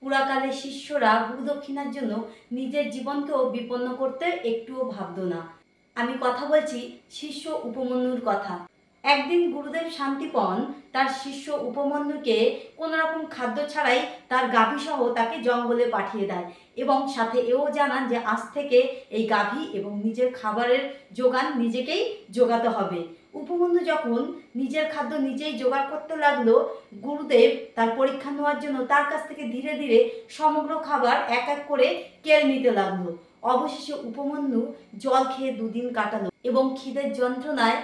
পুরাকালে শিষ্যরা গুরুদক্ষিণার জন্য নিজের জীবনকেও বিপন্ন করতে একটুও ভাবত না। আমি কথা বলছি শিষ্য উপমন্যুর কথা। একদিন গুরুদেব শান্তিপন তার শিষ্য উপমন্যুকে কোনো রকম খাদ্য ছাড়াই তার গাভীসহ তাকে জঙ্গলে পাঠিয়ে দেয় এবং সাথে এও জানান যে আজ থেকে এই গাভী এবং নিজের খাবারের যোগান নিজেকেই যোগাতে হবে। উপমন্যু যখন নিজের খাদ্য নিজেই জোগাড় করতে লাগলো, গুরুদেব তার পরীক্ষা নেওয়ার জন্য তার কাছ থেকে ধীরে ধীরে সমগ্র খাবার এক এক করে কেড়ে নিতে লাগলো। অবশেষে উপমন্যু জল খেয়ে দুদিন কাটালো এবং খিদের যন্ত্রণায়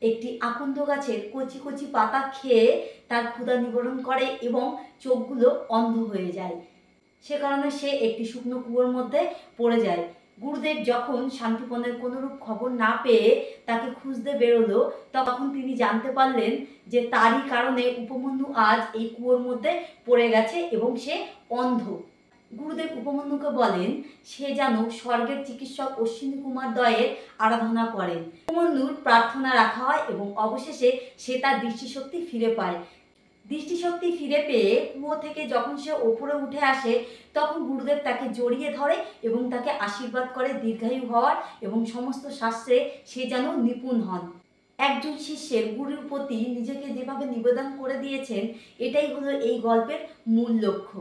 একটি আকন্দ গাছের কচি কচি পাতা খেয়ে তার ক্ষুধা নিবারণ করে এবং চোখগুলো অন্ধ হয়ে যায়। সে কারণে সে একটি শুকনো কুয়োর মধ্যে পড়ে যায়। গুরুদেব যখন শান্তিপনের কোনোরূপ খবর না পেয়ে তাকে খুঁজতে বেরোলো, তখন তিনি জানতে পারলেন যে তারই কারণে উপমন্যু আজ এই কুয়োর মধ্যে পড়ে গেছে এবং সে অন্ধ। গুরুদেব উপমন্যুকে বলেন সে যেন স্বর্গের চিকিৎসক অশ্বিনী কুমার দ্বয়ের আরাধনা করেন। উপমন্যুর প্রার্থনা রাখা হয় এবং অবশেষে সে তার দৃষ্টিশক্তি ফিরে পায়। দৃষ্টিশক্তি ফিরে পেয়ে কুয়ো থেকে যখন সে ওপরে উঠে আসে, তখন গুরুদেব তাকে জড়িয়ে ধরে এবং তাকে আশীর্বাদ করে দীর্ঘায়ু হওয়ার এবং সমস্ত শাস্ত্রে সে যেন নিপুণ হন। একজন শিষ্যের গুরুর প্রতি নিজেকে যেভাবে নিবেদন করে দিয়েছেন, এটাই হলো এই গল্পের মূল লক্ষ্য।